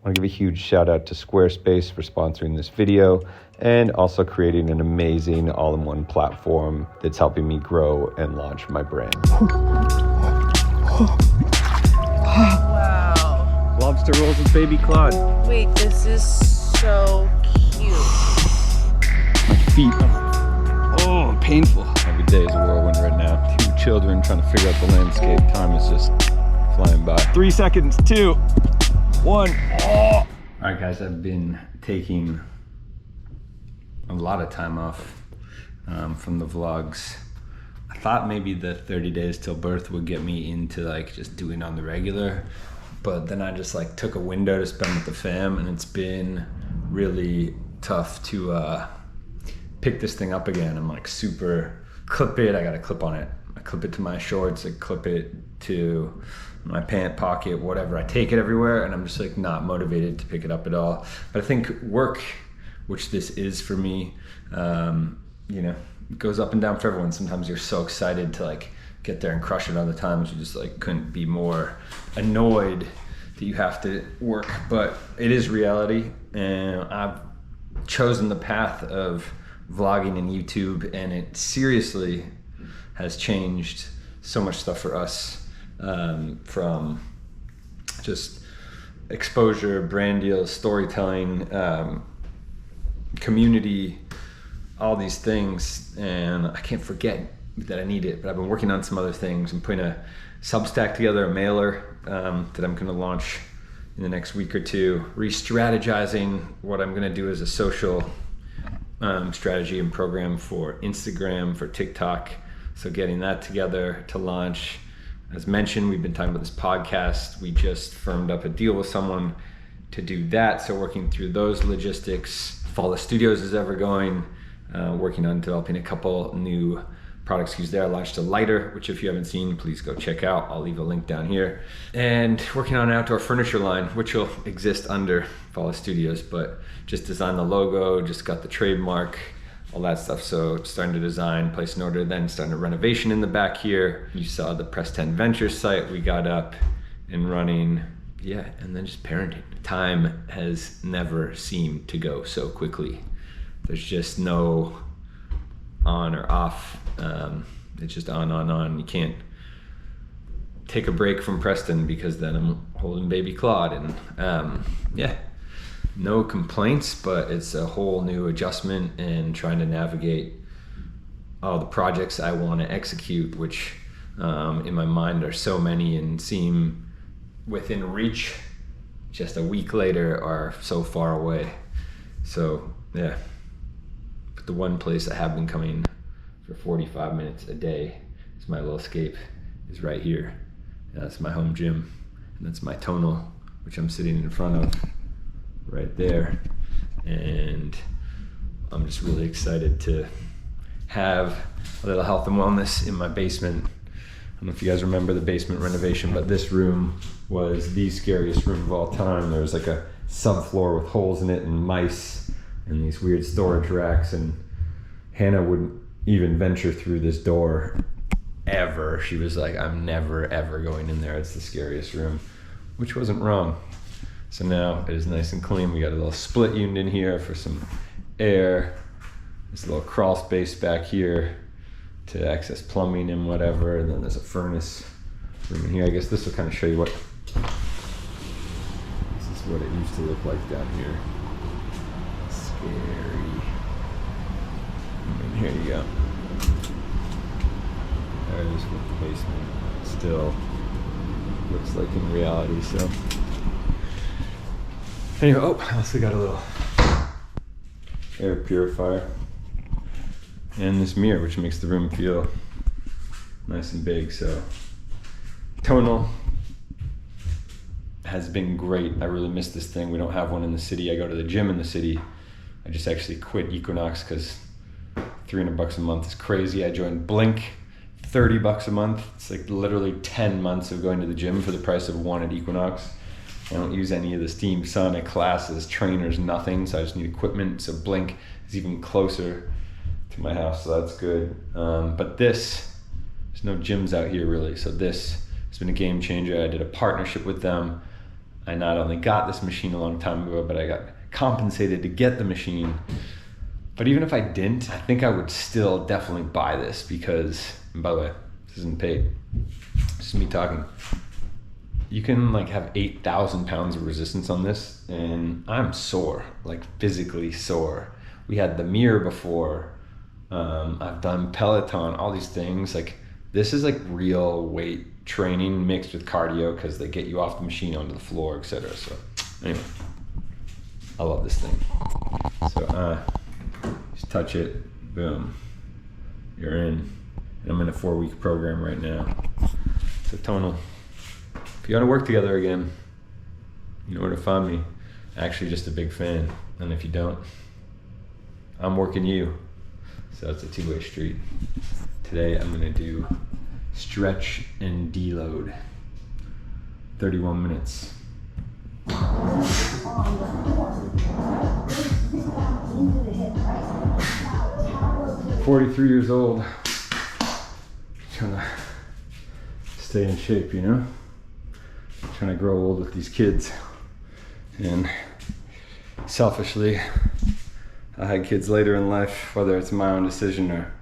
I want to give a huge shout out to Squarespace for sponsoring this video and also creating an amazing all-in-one platform that's helping me grow and launch my brand. Wow. Lobster rolls with baby Claude. Wait, this is so cute. My feet. Oh, painful. Every day is a whirlwind right now. 2 children trying to figure out the landscape. Time is just flying by. 3 seconds, 2, 1. Oh. All right, guys, I've been taking a lot of time off from the vlogs. I thought maybe the 30 days till birth would get me into like just doing on the regular, but then I just like took a window to spend with the fam, and it's been really tough to pick this thing up again. I'm like super clip it. I got a clip on it. I clip it to my shorts. I clip it to my pant pocket, whatever. I take it everywhere, and I'm just like not motivated to pick it up at all. But I think work, which this is for me, you know, it goes up and down for everyone. Sometimes you're so excited to like get there and crush it. Other times you just like couldn't be more annoyed that you have to work. But it is reality, and I've chosen the path of vlogging and YouTube, and it seriously has changed so much stuff for us, from just exposure, brand deals, storytelling, community, all these things. And I can't forget that I need it, but I've been working on some other things. I'm putting a Substack together, a mailer that I'm going to launch in the next week or 2, re-strategizing what I'm going to do as a social strategy and program for Instagram, for TikTok. So getting that together to launch. As mentioned, we've been talking about this podcast. We just firmed up a deal with someone to do that. So working through those logistics. Fallis Studios is ever going, working on developing a couple new product SKUs there. I launched a lighter, which if you haven't seen, please go check out. I'll leave a link down here. And working on an outdoor furniture line, which will exist under Fallis Studios, but just designed the logo, just got the trademark, all that stuff. So starting to design, place an order, then starting a renovation in the back here. You saw the Press 10 Ventures site we got up and running. Yeah, and then just parenting. Time has never seemed to go so quickly. There's just no on or off. It's just on. You can't take a break from Preston because then I'm holding baby Claude, and yeah, no complaints, but it's a whole new adjustment and trying to navigate all the projects I want to execute, which in my mind are so many and seem within reach, just a week later are so far away. So yeah, but the one place I have been coming for 45 minutes a day is my little escape, is right here. And that's my home gym, and that's my tonal, which I'm sitting in front of right there. And I'm just really excited to have a little health and wellness in my basement. I don't know if you guys remember the basement renovation, but this room was the scariest room of all time. There was like a subfloor with holes in it and mice and these weird storage racks, and Hannah wouldn't even venture through this door ever. She was like, I'm never ever going in there. It's the scariest room, which wasn't wrong. So now it is nice and clean. We got a little split unit in here for some air. There's a little crawl space back here to access plumbing and whatever. And then there's a furnace room in here. I guess this will kind of show you what, this is what it used to look like down here. Scary. And here you go. There it is with the basement. Still looks like in reality, so. Anyway, oh, I also got a little air purifier and this mirror, which makes the room feel nice and big. So tonal has been great. I really miss this thing. We don't have one in the city. I go to the gym in the city. I just actually quit Equinox because $300 a month is crazy. I joined Blink, $30 a month. It's like literally 10 months of going to the gym for the price of one at Equinox. I don't use any of the Steam Sonic classes, trainers, nothing, so I just need equipment. So Blink is even closer to my house, so that's good. But there's no gyms out here really, so this has been a game changer. I did a partnership with them I not only got this machine a long time ago, but I got compensated to get the machine. But even if I didn't, I think I would still definitely buy this because, and by the way, this isn't paid. It's just me talking. You can like have 8,000 pounds of resistance on this, and I'm sore, like physically sore. We had the mirror before. I've done Peloton, all these things. Like this is like real weight training mixed with cardio because they get you off the machine onto the floor, etc. So anyway, I love this thing. So just touch it, boom, you're in. And I'm in a 4-week program right now. So tonal. If you want to work together again, you know where to find me. Actually, just a big fan. And if you don't, I'm working you. So it's a two-way street. Today I'm gonna do stretch and deload. 31 minutes. 43 years old. Trying to stay in shape, you know? Trying to grow old with these kids. And selfishly, I had kids later in life, whether it's my own decision or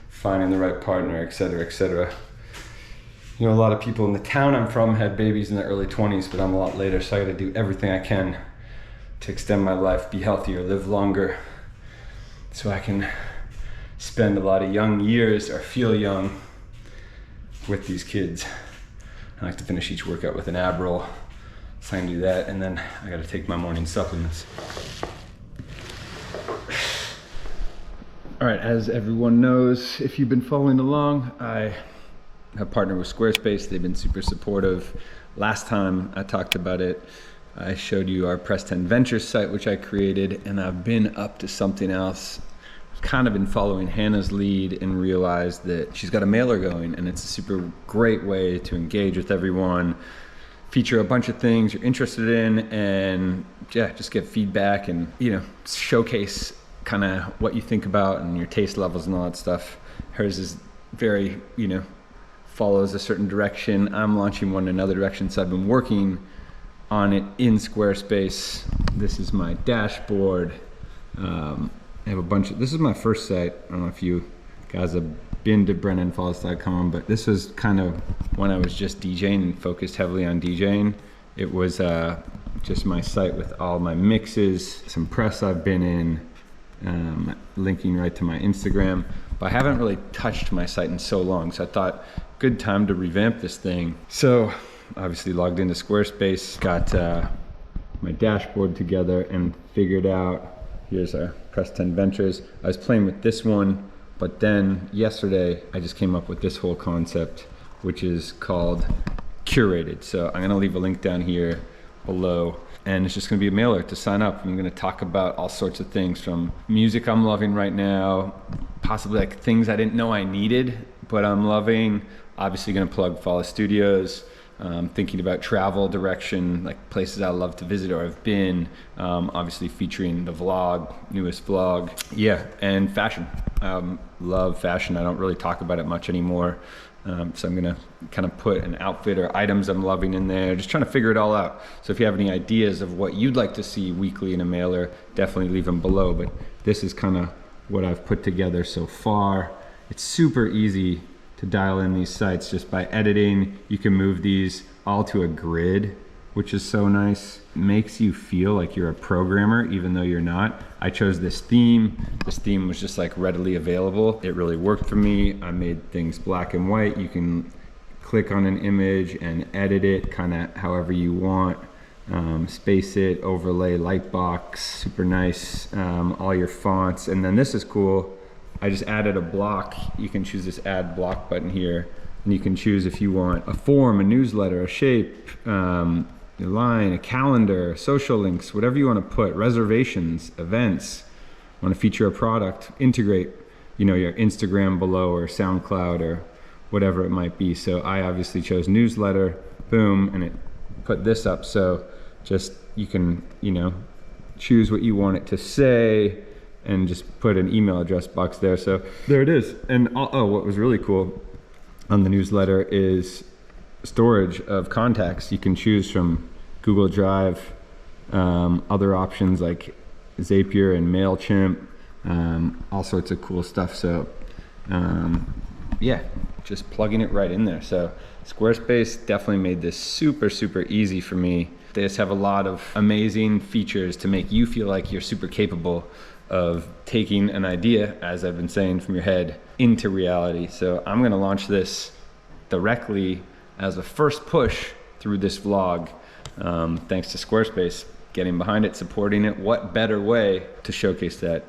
finding the right partner, etc., etc. You know, a lot of people in the town I'm from had babies in their early 20s, but I'm a lot later, so I gotta do everything I can to extend my life, be healthier, live longer, so I can spend a lot of young years or feel young with these kids. I like to finish each workout with an ab roll, so I can do that, and then I gotta take my morning supplements. All right, as everyone knows, if you've been following along, I have partnered with Squarespace. They've been super supportive. Last time I talked about it, I showed you our Press 10 Ventures site, which I created, and I've been up to something else. I've kind of been following Hannah's lead and realized that she's got a mailer going, and it's a super great way to engage with everyone, feature a bunch of things you're interested in, and yeah, just get feedback and, you know, showcase kind of what you think about and your taste levels and all that stuff. Hers is very, you know, follows a certain direction. I'm launching one in another direction, so I've been working on it in Squarespace. This is my dashboard. I have a bunch of, this is my first site. I don't know if you guys have been to BrennanFallis.com, but this was kind of when I was just DJing and focused heavily on DJing. It was just my site with all my mixes, some press I've been in, linking right to my Instagram, but I haven't really touched my site in so long, so I thought good time to revamp this thing. So obviously logged into Squarespace, got my dashboard together and figured out, here's our Press 10 Ventures. I was playing with this one, but then yesterday I just came up with this whole concept, which is called CURATED. So I'm gonna leave a link down here below, and it's just gonna be a mailer to sign up. I'm gonna talk about all sorts of things, from music I'm loving right now, possibly like things I didn't know I needed, but I'm loving. Obviously gonna plug Fallis Studios, thinking about travel direction, like places I love to visit or have been, obviously featuring the vlog, newest vlog. Yeah, and fashion. Love fashion. I don't really talk about it much anymore. So I'm gonna kind of put an outfit or items I'm loving in there, just trying to figure it all out. So if you have any ideas of what you'd like to see weekly in a mailer, definitely leave them below. But this is kind of what I've put together so far. It's super easy to dial in these sites just by editing. You can move these all to a grid, which is so nice. It makes you feel like you're a programmer, even though you're not. I chose this theme. This theme was just like readily available. It really worked for me. I made things black and white. You can click on an image and edit it kind of however you want. Space it, overlay, lightbox, super nice. All your fonts. And then this is cool. I just added a block. You can choose this add block button here, and you can choose if you want a form, a newsletter, a shape, a line, a calendar, social links, whatever you want to put, reservations, events, want to feature a product, integrate, you know, your Instagram below or SoundCloud or whatever it might be. So I obviously chose newsletter, boom, and it put this up. So just, you can, you know, choose what you want it to say, and just put an email address box there. So there it is. And oh, what was really cool on the newsletter is storage of contacts. You can choose from Google Drive, other options like Zapier and MailChimp, all sorts of cool stuff. So yeah, just plugging it right in there. So Squarespace definitely made this super, super easy for me. They just have a lot of amazing features to make you feel like you're super capable of taking an idea, as I've been saying, from your head into reality. So I'm gonna launch this directly as a first push through this vlog, thanks to Squarespace getting behind it, supporting it. What better way to showcase that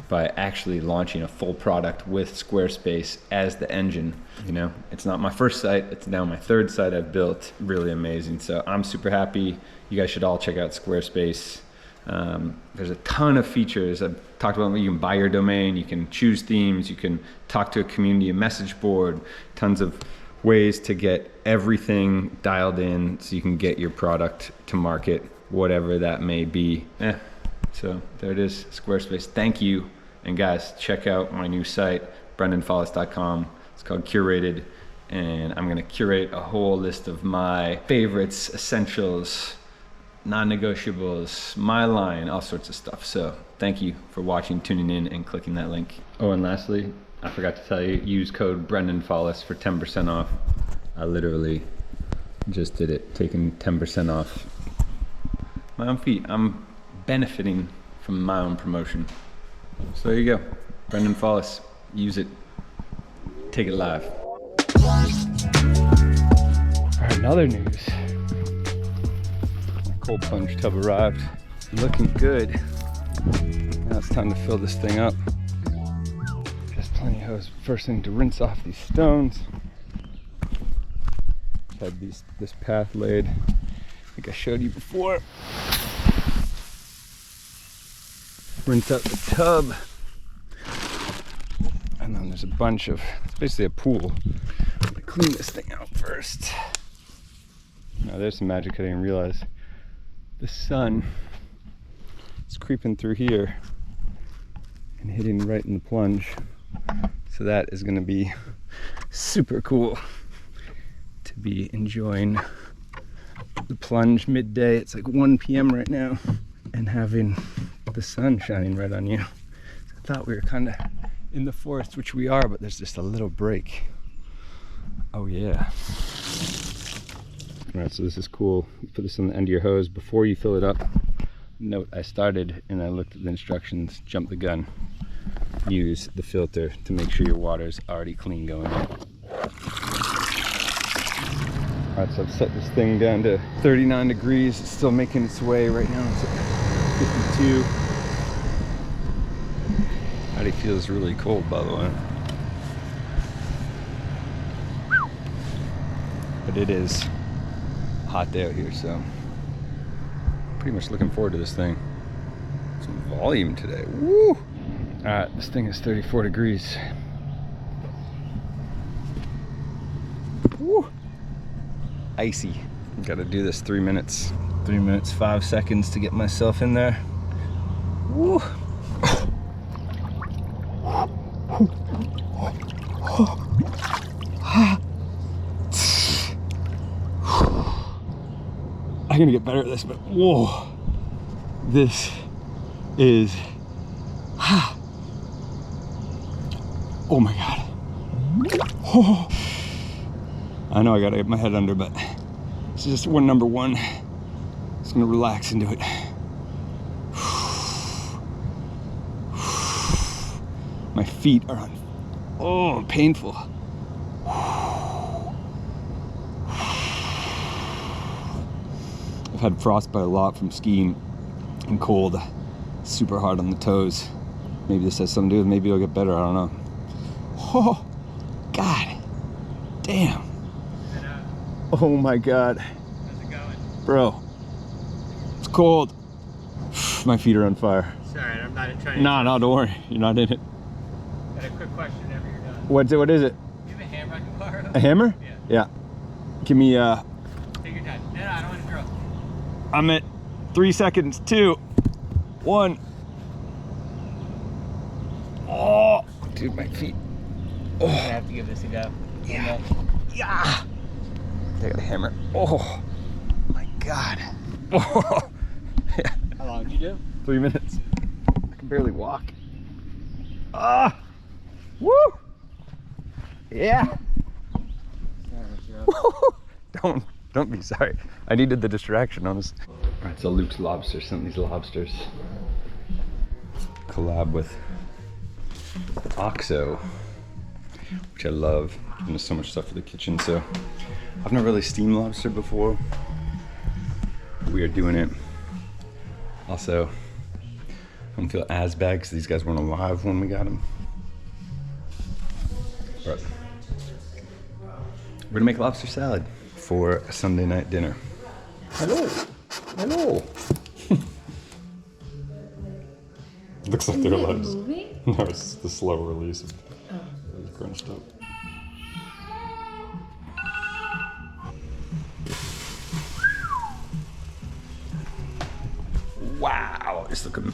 by actually launching a full product with Squarespace as the engine? You know, it's not my first site, it's now my third site I've built. Really amazing. So I'm super happy. You guys should all check out Squarespace. There's a ton of features. I've talked about, you can buy your domain, you can choose themes, you can talk to a community, a message board, tons of ways to get everything dialed in so you can get your product to market, whatever that may be. So there it is, Squarespace. Thank you. And guys, check out my new site, brendanfallis.com. It's called Curated, and I'm gonna curate a whole list of my favorites, essentials, non-negotiables, my line, all sorts of stuff. So thank you for watching, tuning in, and clicking that link. Oh, and lastly, I forgot to tell you, use code BrendanFallis for 10% off. I literally just did it, taking 10% off my own feet. I'm benefiting from my own promotion. So there you go, Brendan Fallis. Use it, take it live. All right, another news. Cold plunge tub arrived. Looking good. Now it's time to fill this thing up. There's plenty of hose. First thing to rinse off these stones. Had this path laid. I think I showed you before. Rinse out the tub. And then there's a bunch of, it's basically a pool. I'm gonna clean this thing out first. Now there's some magic I didn't realize. The sun is creeping through here and hitting right in the plunge. So that is gonna be super cool to be enjoying the plunge midday. It's like 1 p.m. right now, and having the sun shining right on you. So I thought we were kind of in the forest, which we are, but there's just a little break. Oh yeah. All right, so this is cool. You put this on the end of your hose before you fill it up. Note, I started and I looked at the instructions, jumped the gun. Use the filter to make sure your water's already clean going in. All right, so I've set this thing down to 39 degrees. It's still making its way. Right now it's at 52. Already feels really cold, by the way. But it is hot day out here, so pretty much looking forward to this thing. Some volume today. Woo! All right, this thing is 34 degrees. Woo! Icy. Got to do this 3 minutes. 3 minutes, 5 seconds to get myself in there. Woo! I'm gonna get better at this, but whoa, this is, oh my God. Oh. I know I gotta get my head under, but it's just number one. Just gonna relax into it. My feet are on, oh, painful. I've had frostbite a lot from skiing and cold, super hard on the toes. Maybe this has something to do with, maybe it'll get better, I don't know. Oh, God, damn. Oh my God. How's it going? Bro, it's cold. My feet are on fire. Sorry, I'm not trying to... No, don't worry, you're not in it. Got a quick question whenever you're done. What is it? Do you have a hammer I can borrow? A hammer? Yeah. Yeah. Give me, Take your time. No, I don't want to drill. I'm at 3 seconds, 2, 1. Oh, dude, my feet. I'm gonna have to give this a go. Yeah. Yeah. I got a hammer. Oh, my God. How Yeah, long did you do? 3 minutes. I can barely walk. Ah! Woo! Yeah! Don't be sorry. I needed the distraction, honestly. All right, so Luke's Lobster sent these lobsters. Collab with Oxo, which I love. And there's so much stuff for the kitchen, so I've never really steamed lobster before. We are doing it. Also, I don't feel as bad because these guys weren't alive when we got them. But we're gonna make lobster salad for a Sunday night dinner. Hello, hello. Looks like they're alive. No, it's the slow release of the crunched up. Wow, it's looking.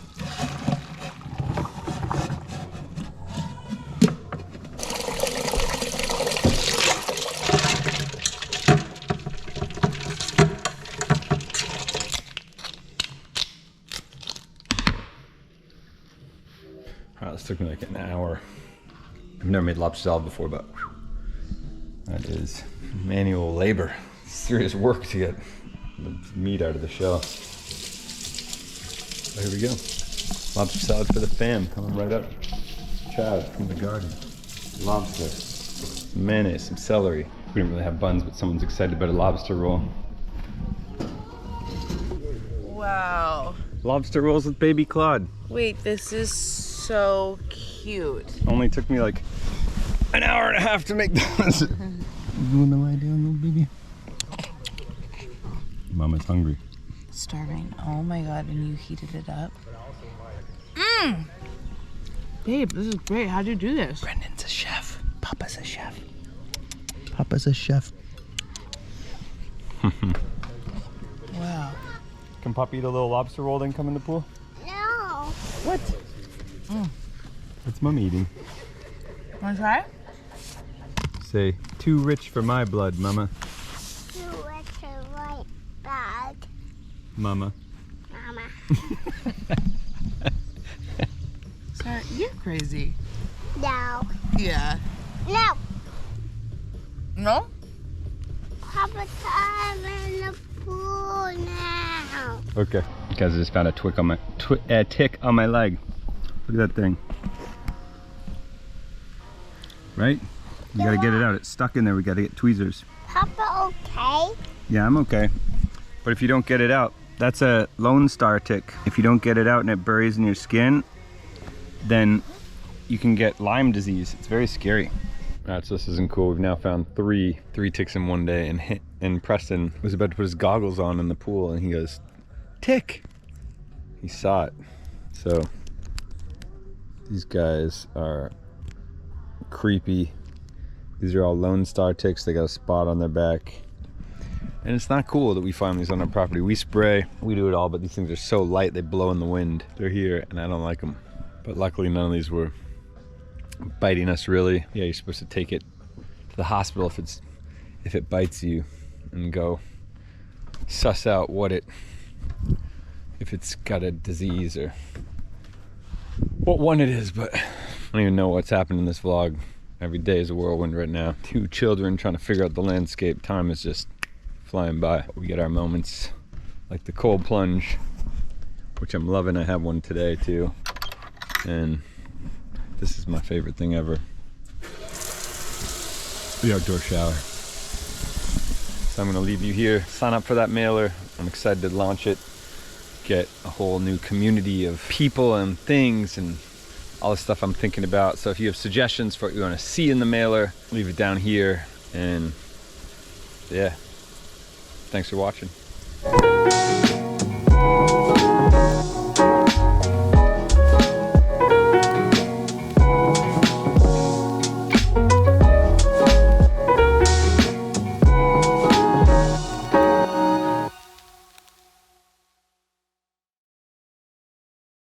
Wow, this took me like an hour. I've never made lobster salad before, but whew, that is manual labor. Serious work to get the meat out of the shell. There we go. Lobster salad for the fam, coming right up. Chad from the garden. Lobster. Some mayonnaise, some celery. We didn't really have buns, but someone's excited about a lobster roll. Wow. Lobster rolls with baby Claude. Wait, this is so cute. Only took me like an hour and a half to make those. You wanna lie down, little baby? Mama's hungry. Starving. Oh my god, and you heated it up. Mmm! Babe, this is great. How'd you do this? Brendan's a chef. Papa's a chef. Papa's a chef. Wow. Can Papa eat a little lobster roll then come in the pool? No. What? What's Mommy eating? Wanna try? Say, too rich for my blood, Mama. You went to right bag, Mama. Mama. Sorry, you're crazy. No. Yeah. No. No? Papa, I'm in the pool now. Okay. You guys, I just found a tick on my leg. Look at that thing. Right? You gotta get it out. It's stuck in there. We gotta get tweezers. Papa, okay? Yeah, I'm okay. But if you don't get it out, that's a Lone Star tick. If you don't get it out and it buries in your skin, then you can get Lyme disease. It's very scary. All right, so this isn't cool. We've now found three ticks in one day, and Preston was about to put his goggles on in the pool, and he goes, tick! He saw it. So these guys are creepy. These are all Lone Star ticks. They got a spot on their back. And it's not cool that we find these on our property. We spray, we do it all, but these things are so light, they blow in the wind. They're here, and I don't like them. But luckily none of these were biting us, really. Yeah, you're supposed to take it to the hospital if it bites you, and go suss out if it's got a disease or what one it is. But I don't even know what's happened in this vlog. Every day is a whirlwind right now. 2 children trying to figure out the landscape. Time is just flying by. We get our moments like the cold plunge, which I'm loving. I have one today too, and this is my favorite thing ever. The outdoor shower. So I'm gonna leave you here. Sign up for that mailer. I'm excited to launch it. Get a whole new community of people and things and all the stuff I'm thinking about. So if you have suggestions for what you want to see in the mailer, leave it down here. And yeah, thanks for watching.